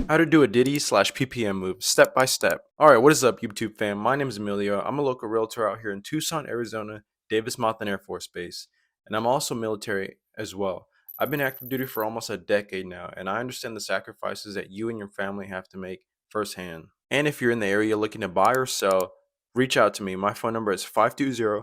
How to do a DITY slash PPM move, step by step. Alright, what is up YouTube fam? My name is Emilio. I'm a local realtor out here in Tucson, Arizona, Davis-Monthan Air Force Base. And I'm also military as well. I've been active duty for almost a decade now, and I understand the sacrifices that you and your family have to make firsthand. And if you're in the area looking to buy or sell, reach out to me. My phone number is 520-820-1948.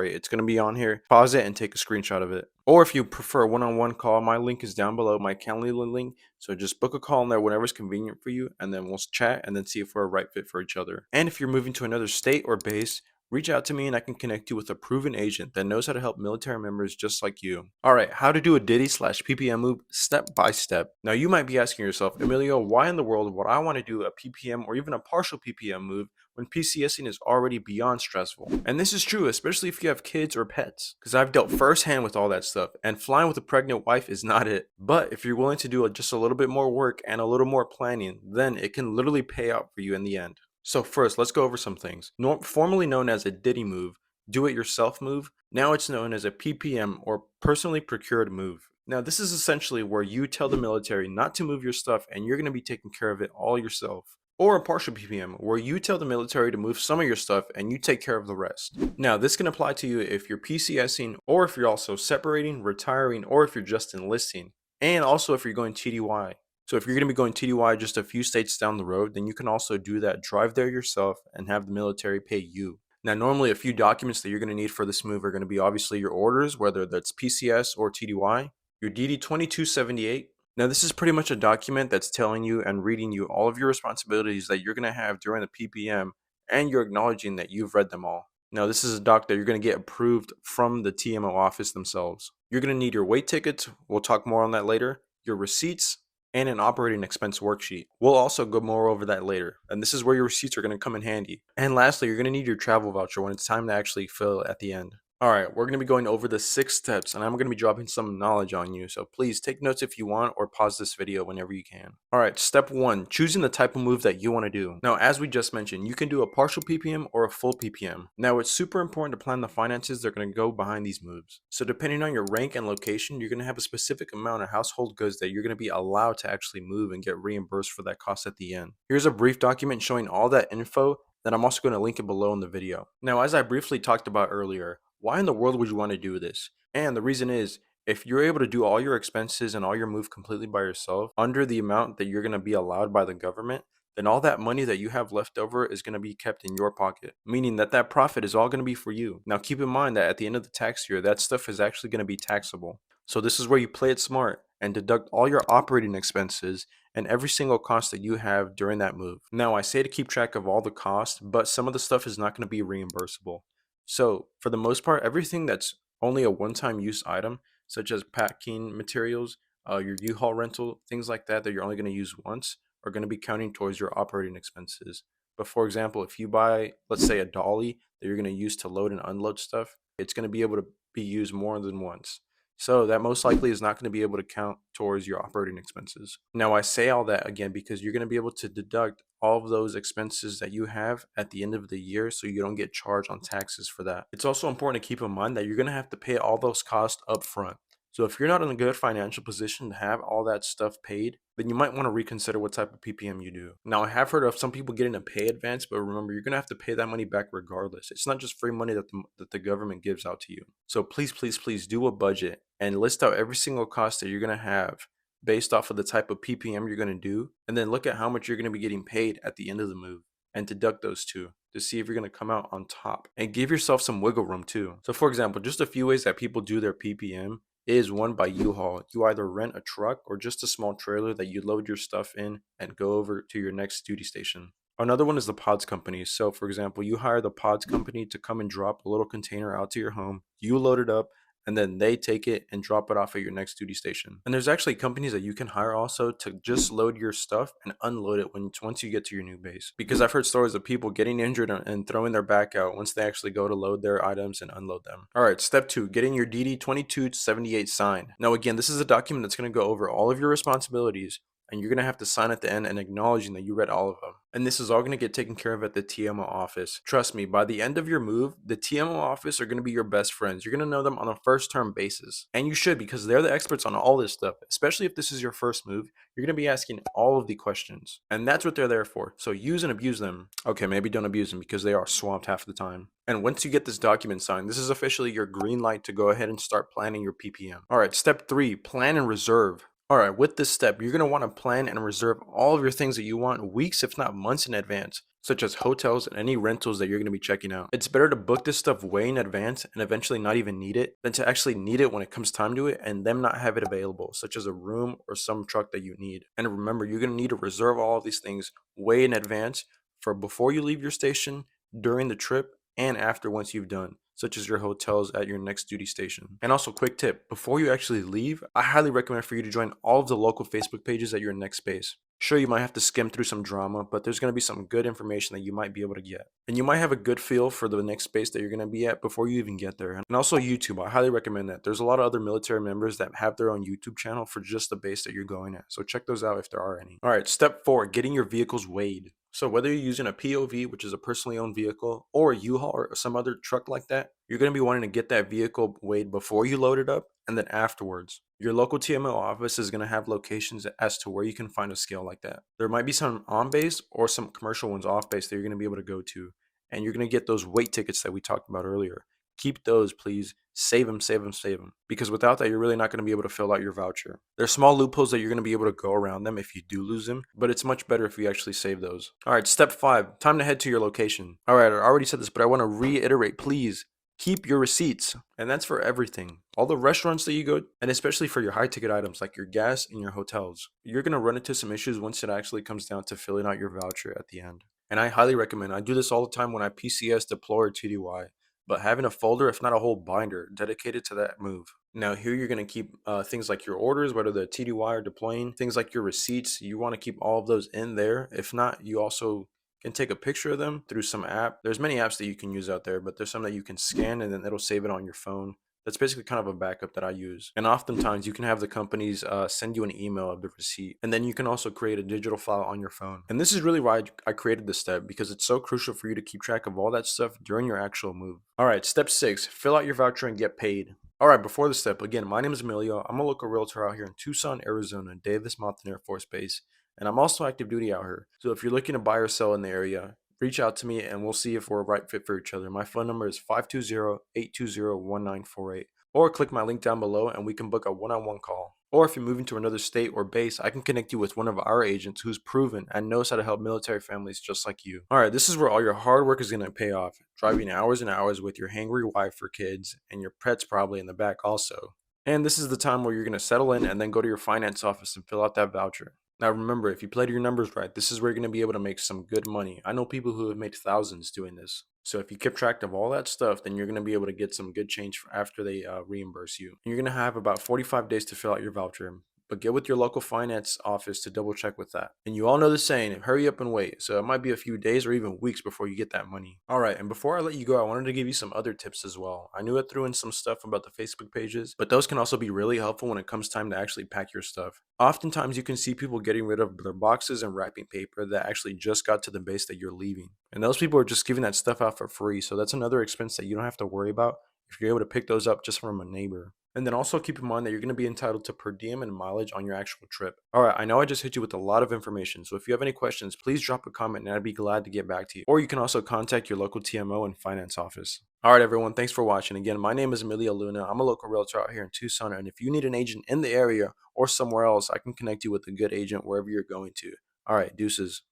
It's going to be on here. Pause it and take a screenshot of it. Or if you prefer a one-on-one call, my link is down below, my Calendly link. So just book a call in there whenever's convenient for you, and then we'll chat and then see if we're a right fit for each other. And if you're moving to another state or base, reach out to me and I can connect you with a proven agent that knows how to help military members just like you. Alright, how to do a DITY slash PPM move step by step. Now you might be asking yourself, Emilio, why in the world would I want to do a PPM or even a partial PPM move when PCSing is already beyond stressful? And this is true, especially if you have kids or pets, because I've dealt firsthand with all that stuff, and flying with a pregnant wife is not it. But if you're willing to do just a little bit more work and a little more planning, then it can literally pay out for you in the end. So first, let's go over some things. Formerly known as a DITY move, do-it-yourself move, now it's known as a PPM or Personally Procured Move. Now this is essentially where you tell the military not to move your stuff and you're going to be taking care of it all yourself. Or a partial PPM, where you tell the military to move some of your stuff and you take care of the rest. Now, this can apply to you if you're PCSing, or if you're also separating, retiring, or if you're just enlisting, and also if you're going TDY. So if you're going to be going TDY just a few states down the road, then you can also do that, drive there yourself, and have the military pay you. Now, normally a few documents that you're going to need for this move are going to be obviously your orders, whether that's PCS or TDY, your DD 2278. Now, this is pretty much a document that's telling you and reading you all of your responsibilities that you're going to have during the PPM, and you're acknowledging that you've read them all. Now, this is a doc that you're going to get approved from the TMO office themselves. You're going to need your weight tickets. We'll talk more on that later. Your receipts, and an operating expense worksheet. We'll also go more over that later, and this is where your receipts are going to come in handy. And lastly, you're going to need your travel voucher when it's time to actually fill at the end. Alright, we're going to be going over the 6 steps, and I'm going to be dropping some knowledge on you, so please take notes if you want, or pause this video whenever you can. Alright, step 1, choosing the type of move that you want to do. Now, as we just mentioned, you can do a partial PPM or a full PPM. Now, it's super important to plan the finances that are going to go behind these moves. So depending on your rank and location, you're going to have a specific amount of household goods that you're going to be allowed to actually move and get reimbursed for that cost at the end. Here's a brief document showing all that info that I'm also going to link it below in the video. Now, as I briefly talked about earlier, why in the world would you want to do this? And the reason is, if you're able to do all your expenses and all your move completely by yourself under the amount that you're going to be allowed by the government, then all that money that you have left over is going to be kept in your pocket, meaning that that profit is all going to be for you. Now keep in mind that at the end of the tax year, that stuff is actually going to be taxable. So this is where you play it smart and deduct all your operating expenses and every single cost that you have during that move. Now I say to keep track of all the costs, but some of the stuff is not going to be reimbursable. So for the most part, everything that's only a one-time use item, such as packing materials, your U-Haul rental, things like that that you're only going to use once, are going to be counting towards your operating expenses. But for example, if you buy, let's say, a dolly that you're going to use to load and unload stuff, it's going to be able to be used more than once. So that most likely is not going to be able to count towards your operating expenses. Now I say all that again because you're going to be able to deduct all of those expenses that you have at the end of the year so you don't get charged on taxes for that. It's also important to keep in mind that you're going to have to pay all those costs up front. So if you're not in a good financial position to have all that stuff paid, then you might want to reconsider what type of PPM you do. Now, I have heard of some people getting a pay advance, but remember, you're going to have to pay that money back regardless. It's not just free money that the government gives out to you. So please, please, please do a budget and list out every single cost that you're going to have based off of the type of PPM you're going to do, and then look at how much you're going to be getting paid at the end of the move and deduct those two to see if you're going to come out on top, and give yourself some wiggle room too. So for example, just a few ways that people do their PPM is one by U-Haul. You either rent a truck or just a small trailer that you load your stuff in and go over to your next duty station. Another one is the pods company. So for example, you hire the pods company to come and drop a little container out to your home. You load it up, and then they take it and drop it off at your next duty station. And there's actually companies that you can hire also to just load your stuff and unload it once you get to your new base. Because I've heard stories of people getting injured and throwing their back out once they actually go to load their items and unload them. Alright, step 2, getting your DD 2278 signed. Now again, this is a document that's going to go over all of your responsibilities, and you're going to have to sign at the end and acknowledging that you read all of them. And this is all going to get taken care of at the TMO office. Trust me, by the end of your move, the TMO office are going to be your best friends. You're going to know them on a first term basis. And you should, because they're the experts on all this stuff. Especially if this is your first move, you're going to be asking all of the questions. And that's what they're there for. So use and abuse them. Okay, maybe don't abuse them because they are swamped half the time. And once you get this document signed, this is officially your green light to go ahead and start planning your PPM. All right, step 3, plan and reserve. Alright, with this step, you're going to want to plan and reserve all of your things that you want weeks, if not months in advance, such as hotels and any rentals that you're going to be checking out. It's better to book this stuff way in advance and eventually not even need it than to actually need it when it comes time to it and them not have it available, such as a room or some truck that you need. And remember, you're going to need to reserve all of these things way in advance for before you leave your station, during the trip, and after once you've done, such as your hotels at your next duty station. And also, quick tip, before you actually leave, I highly recommend for you to join all of the local Facebook pages at your next base. Sure, you might have to skim through some drama, but there's going to be some good information that you might be able to get. And you might have a good feel for the next base that you're going to be at before you even get there. And also YouTube, I highly recommend that. There's a lot of other military members that have their own YouTube channel for just the base that you're going at. So check those out if there are any. All right, step 4, getting your vehicles weighed. So whether you're using a POV, which is a personally owned vehicle, or a U-Haul or some other truck like that, you're going to be wanting to get that vehicle weighed before you load it up and then afterwards. Your local TMO office is going to have locations as to where you can find a scale like that. There might be some on base or some commercial ones off base that you're going to be able to go to. And you're going to get those weight tickets that we talked about earlier. Keep those, please. Save them, save them, save them. Because without that, you're really not going to be able to fill out your voucher. There's small loopholes that you're going to be able to go around them if you do lose them, but it's much better if you actually save those. All right, step 5, time to head to your location. All right, I already said this, but I want to reiterate, please. Keep your receipts, and that's for everything. All the restaurants that you go, and especially for your high ticket items like your gas and your hotels. You're going to run into some issues once it actually comes down to filling out your voucher at the end. And I highly recommend, I do this all the time when I PCS, deploy, or TDY, but having a folder, if not a whole binder, dedicated to that move. Now here you're going to keep things like your orders, whether they're TDY or deploying, things like your receipts. You want to keep all of those in there. If not, you also can take a picture of them through some app. There's many apps that you can use out there, but there's some that you can scan and then it'll save it on your phone. That's basically kind of a backup that I use. And oftentimes you can have the companies send you an email of the receipt. And then you can also create a digital file on your phone. And this is really why I created this step, because it's so crucial for you to keep track of all that stuff during your actual move. All right, step 6, fill out your voucher and get paid. All right, before the step, again, my name is Emilio. I'm a local realtor out here in Tucson, Arizona, Davis Mountain Air Force Base. And I'm also active duty out here. So if you're looking to buy or sell in the area, reach out to me and we'll see if we're a right fit for each other. My phone number is 520-820-1948. Or click my link down below and we can book a one-on-one call. Or if you're moving to another state or base, I can connect you with one of our agents who's proven and knows how to help military families just like you. All right, this is where all your hard work is going to pay off. Driving hours and hours with your hangry wife or kids and your pets probably in the back also. And this is the time where you're going to settle in and then go to your finance office and fill out that voucher. Now remember, if you played your numbers right, this is where you're going to be able to make some good money. I know people who have made thousands doing this. So if you keep track of all that stuff, then you're going to be able to get some good change after they reimburse you. And you're going to have about 45 days to fill out your voucher. But get with your local finance office to double check with that. And you all know the saying, hurry up and wait. So it might be a few days or even weeks before you get that money. All right, and before I let you go, I wanted to give you some other tips as well. I knew I threw in some stuff about the Facebook pages, but those can also be really helpful when it comes time to actually pack your stuff. Oftentimes you can see people getting rid of their boxes and wrapping paper that actually just got to the base that you're leaving. And those people are just giving that stuff out for free. So that's another expense that you don't have to worry about if you're able to pick those up just from a neighbor. And then also keep in mind that you're going to be entitled to per diem and mileage on your actual trip. All right, I know I just hit you with a lot of information, so if you have any questions, please drop a comment and I'd be glad to get back to you. Or you can also contact your local TMO and finance office. All right, everyone, thanks for watching. Again, my name is Emilio Luna. I'm a local realtor out here in Tucson, and if you need an agent in the area or somewhere else, I can connect you with a good agent wherever you're going to. All right, deuces.